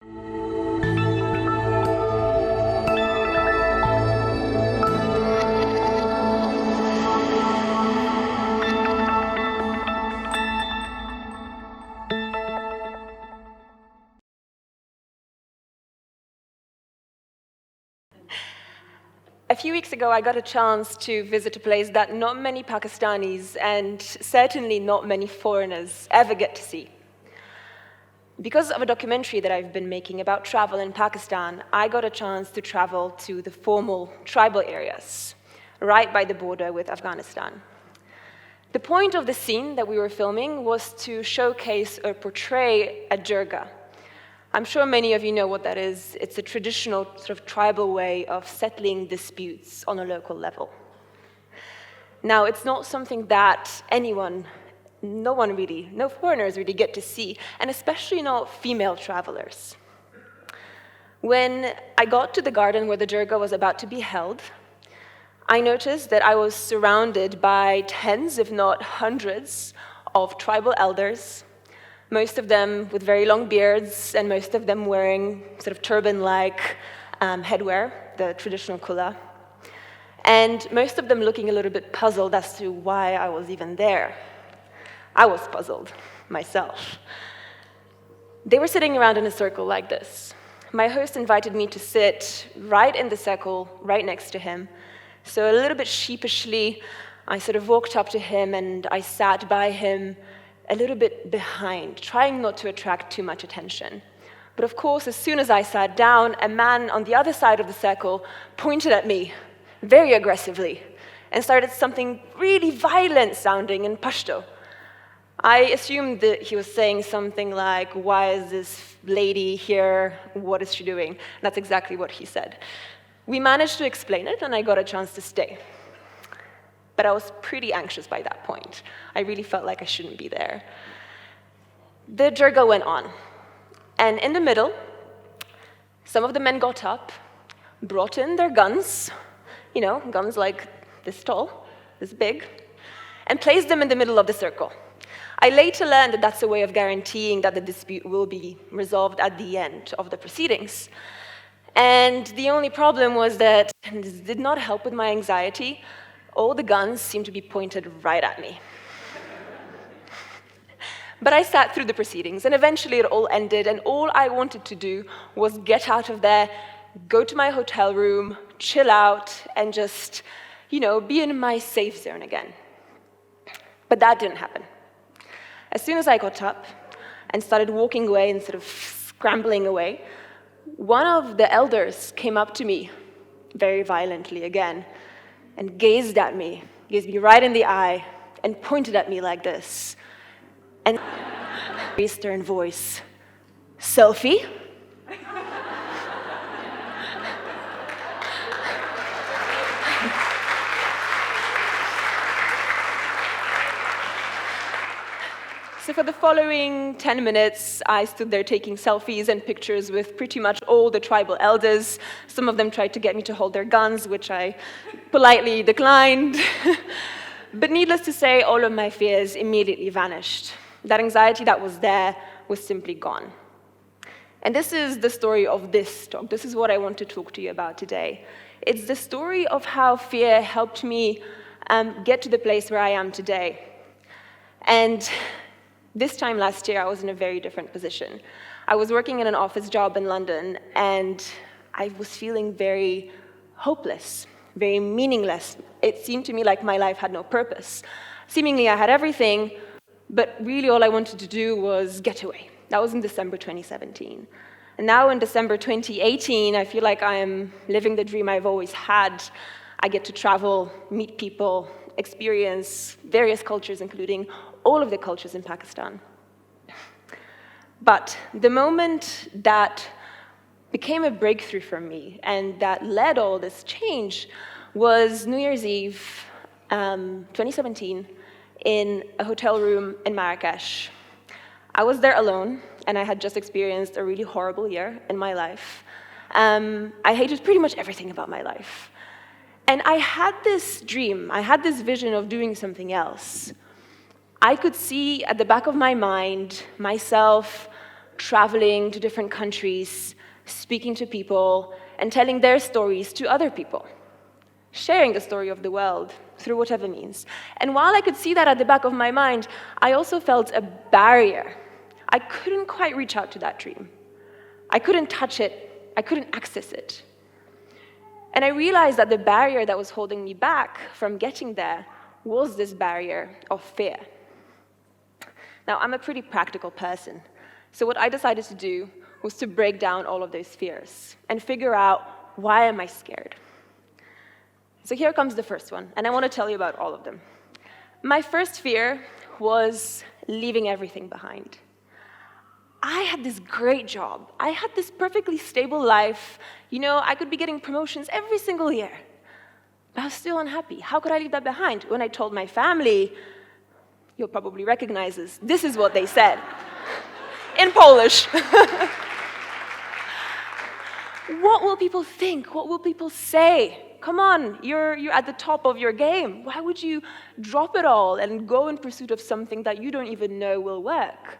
A few weeks ago, I got a chance to visit a place that not many Pakistanis and certainly not many foreigners ever get to see. Because of a documentary that I've been making about travel in Pakistan, I got a chance to travel to the formal tribal areas, right by the border with Afghanistan. The point of the scene that we were filming was to showcase or portray a jirga. I'm sure many of you know what that is. It's a traditional sort of tribal way of settling disputes on a local level. Now, it's not something that no foreigners really get to see, and especially not female travelers. When I got to the garden where the jirga was about to be held, I noticed that I was surrounded by tens, if not hundreds, of tribal elders, most of them with very long beards, and most of them wearing sort of turban-like headwear, the traditional kulla, and most of them looking a little bit puzzled as to why I was even there. I was puzzled myself. They were sitting around in a circle like this. My host invited me to sit right in the circle, right next to him. So a little bit sheepishly, I sort of walked up to him and I sat by him a little bit behind, trying not to attract too much attention. But of course, as soon as I sat down, a man on the other side of the circle pointed at me very aggressively and started something really violent sounding in Pashto. I assumed that he was saying something like, "Why is this lady here? What is she doing?" And that's exactly what he said. We managed to explain it, and I got a chance to stay. But I was pretty anxious by that point. I really felt like I shouldn't be there. The jirga went on. And in the middle, some of the men got up, brought in their guns, guns like this tall, this big, and placed them in the middle of the circle. I later learned that that's a way of guaranteeing that the dispute will be resolved at the end of the proceedings. And the only problem was that, and this did not help with my anxiety, all the guns seemed to be pointed right at me. But I sat through the proceedings, and eventually it all ended, and all I wanted to do was get out of there, go to my hotel room, chill out, and just, be in my safe zone again. But that didn't happen. As soon as I got up and started walking away and sort of scrambling away, one of the elders came up to me very violently again and gazed me right in the eye and pointed at me like this. And very stern voice, "Selfie?" So for the following 10 minutes, I stood there taking selfies and pictures with pretty much all the tribal elders. Some of them tried to get me to hold their guns, which I politely declined. But needless to say, all of my fears immediately vanished. That anxiety that was there was simply gone. And this is the story of this talk. This is what I want to talk to you about today. It's the story of how fear helped me get to the place where I am today. And this time last year, I was in a very different position. I was working in an office job in London, and I was feeling very hopeless, very meaningless. It seemed to me like my life had no purpose. Seemingly, I had everything, but really all I wanted to do was get away. That was in December 2017. And now in December 2018, I feel like I am living the dream I've always had. I get to travel, meet people, experience various cultures, including all of the cultures in Pakistan. But the moment that became a breakthrough for me and that led all this change was New Year's Eve 2017 in a hotel room in Marrakesh. I was there alone, and I had just experienced a really horrible year in my life. I hated pretty much everything about my life. And I had this dream, I had this vision of doing something else. I could see at the back of my mind myself traveling to different countries, speaking to people, and telling their stories to other people, sharing the story of the world through whatever means. And while I could see that at the back of my mind, I also felt a barrier. I couldn't quite reach out to that dream. I couldn't touch it. I couldn't access it. And I realized that the barrier that was holding me back from getting there was this barrier of fear. Now, I'm a pretty practical person, so what I decided to do was to break down all of those fears and figure out, why am I scared? So here comes the first one, and I want to tell you about all of them. My first fear was leaving everything behind. I had this great job. I had this perfectly stable life. You know, I could be getting promotions every single year. But I was still unhappy. How could I leave that behind? When I told my family, you'll probably recognize this. This is what they said. In Polish. What will people think? What will people say? Come on, you're at the top of your game. Why would you drop it all and go in pursuit of something that you don't even know will work?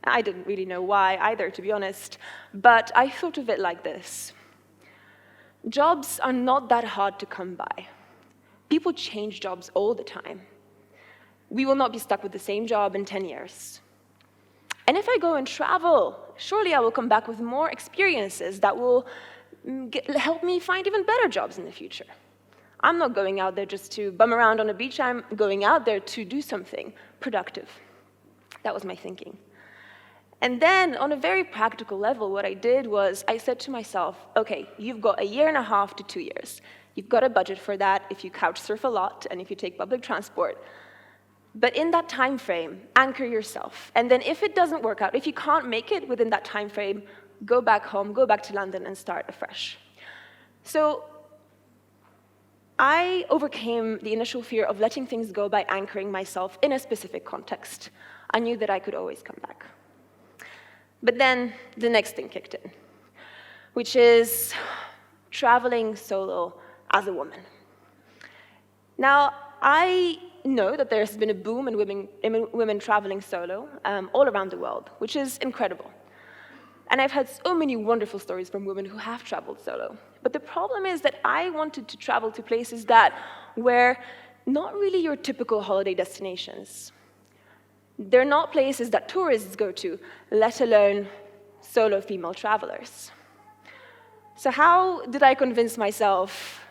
I didn't really know why either, to be honest, but I thought of it like this. Jobs are not that hard to come by. People change jobs all the time. We will not be stuck with the same job in 10 years. And if I go and travel, surely I will come back with more experiences that will help me find even better jobs in the future. I'm not going out there just to bum around on a beach. I'm going out there to do something productive. That was my thinking. And then, on a very practical level, what I did was I said to myself, okay, you've got 1.5 to 2 years. You've got a budget for that if you couch surf a lot and if you take public transport. But in that time frame, anchor yourself. And then if it doesn't work out, if you can't make it within that time frame, go back home, go back to London and start afresh. So I overcame the initial fear of letting things go by anchoring myself in a specific context. I knew that I could always come back. But then the next thing kicked in, which is traveling solo as a woman. Now, I know that there's been a boom in women traveling solo all around the world, which is incredible. And I've had so many wonderful stories from women who have traveled solo. But the problem is that I wanted to travel to places that were not really your typical holiday destinations. They're not places that tourists go to, let alone solo female travelers. So how did I convince myself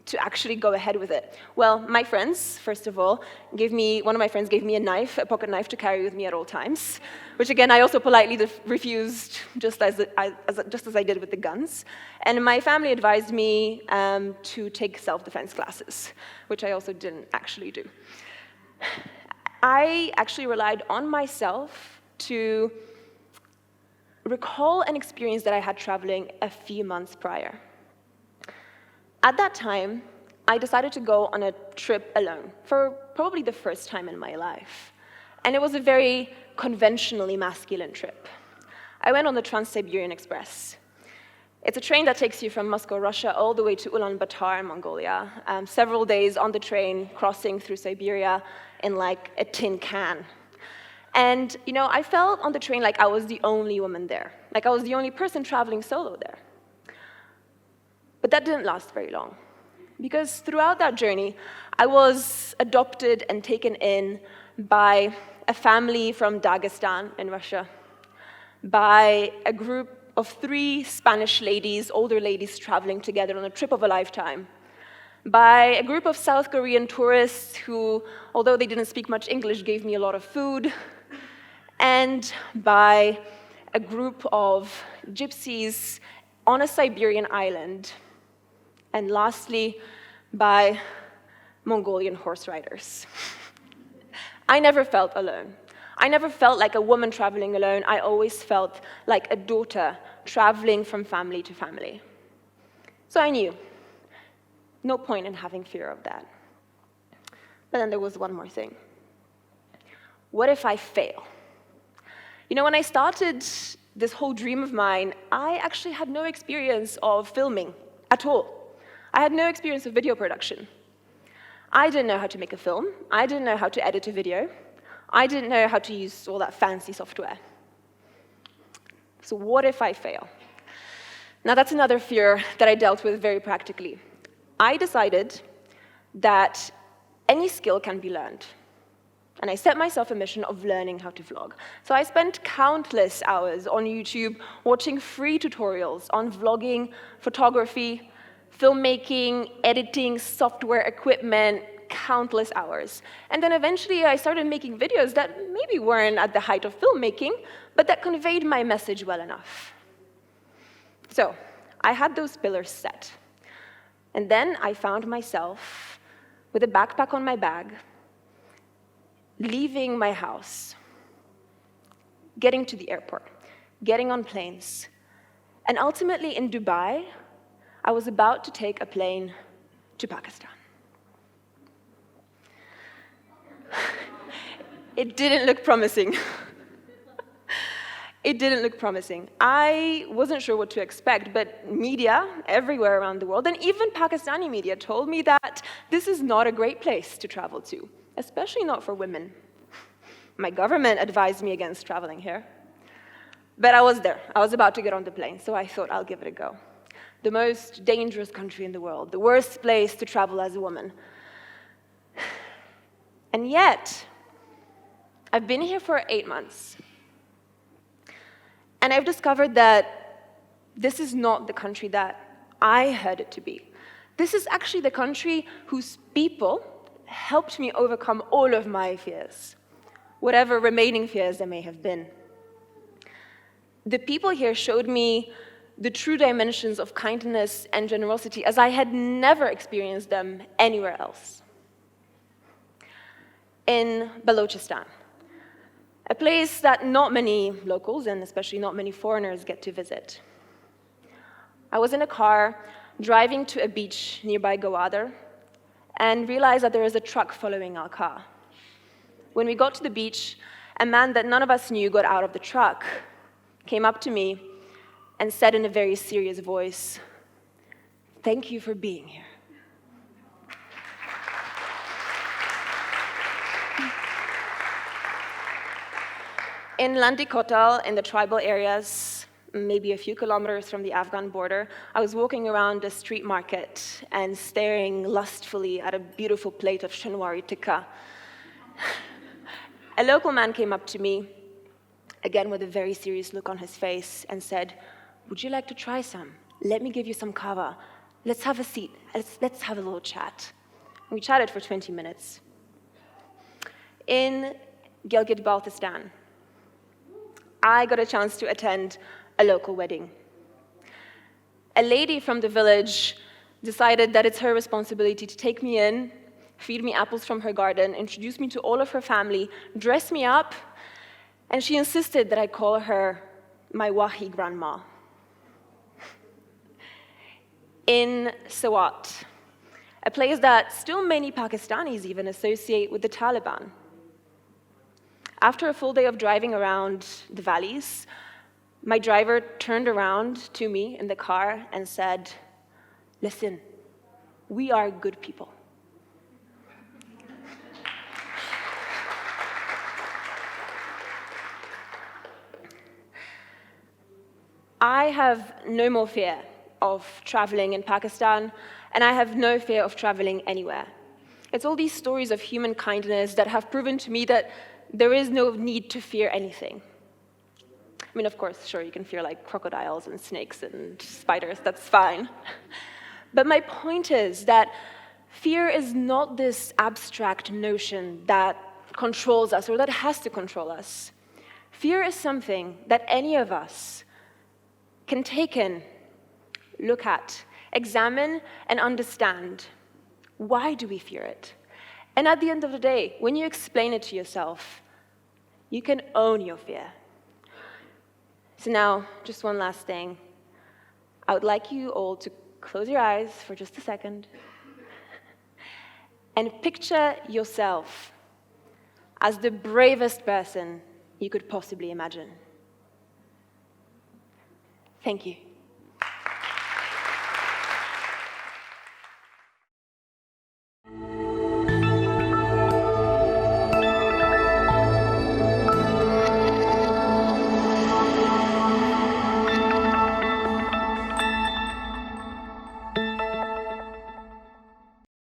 to actually go ahead with it? Well, my friends, first of all, one of my friends gave me a knife, a pocket knife to carry with me at all times, which again, I also politely refused, just as I did with the guns. And my family advised me to take self-defense classes, which I also didn't actually do. I actually relied on myself to recall an experience that I had traveling a few months prior. At that time, I decided to go on a trip alone for probably the first time in my life. And it was a very conventionally masculine trip. I went on the Trans-Siberian Express. It's a train that takes you from Moscow, Russia, all the way to Ulaanbaatar in Mongolia. Several days on the train, crossing through Siberia in like a tin can. And, you know, I felt on the train like I was the only woman there, like I was the only person traveling solo there. But that didn't last very long, because throughout that journey, I was adopted and taken in by a family from Dagestan in Russia, by a group of 3 Spanish ladies, older ladies traveling together on a trip of a lifetime, by a group of South Korean tourists who, although they didn't speak much English, gave me a lot of food, and by a group of gypsies on a Siberian island, and lastly, by Mongolian horse riders. I never felt alone. I never felt like a woman traveling alone. I always felt like a daughter traveling from family to family. So I knew, no point in having fear of that. But then there was one more thing. What if I fail? You know, when I started this whole dream of mine, I actually had no experience of filming at all. I had no experience of video production. I didn't know how to make a film. I didn't know how to edit a video. I didn't know how to use all that fancy software. So what if I fail? Now that's another fear that I dealt with very practically. I decided that any skill can be learned. And I set myself a mission of learning how to vlog. So I spent countless hours on YouTube watching free tutorials on vlogging, photography, filmmaking, editing, software equipment, countless hours. And then eventually I started making videos that maybe weren't at the height of filmmaking, but that conveyed my message well enough. So I had those pillars set. And then I found myself with a backpack on my bag, leaving my house, getting to the airport, getting on planes, and ultimately in Dubai, I was about to take a plane to Pakistan. It didn't look promising. It didn't look promising. I wasn't sure what to expect, but media everywhere around the world, and even Pakistani media, told me that this is not a great place to travel to, especially not for women. My government advised me against traveling here. But I was there. I was about to get on the plane, so I thought I'll give it a go. The most dangerous country in the world, the worst place to travel as a woman. And yet, I've been here for 8 months. And I've discovered that this is not the country that I heard it to be. This is actually the country whose people helped me overcome all of my fears, whatever remaining fears there may have been. The people here showed me the true dimensions of kindness and generosity as I had never experienced them anywhere else. In Balochistan, a place that not many locals, and especially not many foreigners, get to visit. I was in a car driving to a beach nearby Gwadar and realized that there was a truck following our car. When we got to the beach, a man that none of us knew got out of the truck, came up to me, and said in a very serious voice, "Thank you for being here." In Landi Kotal, in the tribal areas, maybe a few kilometers from the Afghan border, I was walking around a street market and staring lustfully at a beautiful plate of shanwari tikka. A local man came up to me, again with a very serious look on his face, and said, "Would you like to try some? Let me give you some kava. Let's have a seat. Let's have a little chat." We chatted for 20 minutes. In Gilgit-Baltistan, I got a chance to attend a local wedding. A lady from the village decided that it's her responsibility to take me in, feed me apples from her garden, introduce me to all of her family, dress me up, and she insisted that I call her my Wahi grandma. In Sawat, a place that still many Pakistanis even associate with the Taliban. After a full day of driving around the valleys, my driver turned around to me in the car and said, "Listen, we are good people." I have no more fear of traveling in Pakistan, and I have no fear of traveling anywhere. It's all these stories of human kindness that have proven to me that there is no need to fear anything. I mean, of course, sure, you can fear like crocodiles and snakes and spiders, that's fine. But my point is that fear is not this abstract notion that controls us or that has to control us. Fear is something that any of us can take in, look at, examine, and understand. Why do we fear it? And at the end of the day, when you explain it to yourself, you can own your fear. So now, just one last thing. I would like you all to close your eyes for just a second and picture yourself as the bravest person you could possibly imagine. Thank you.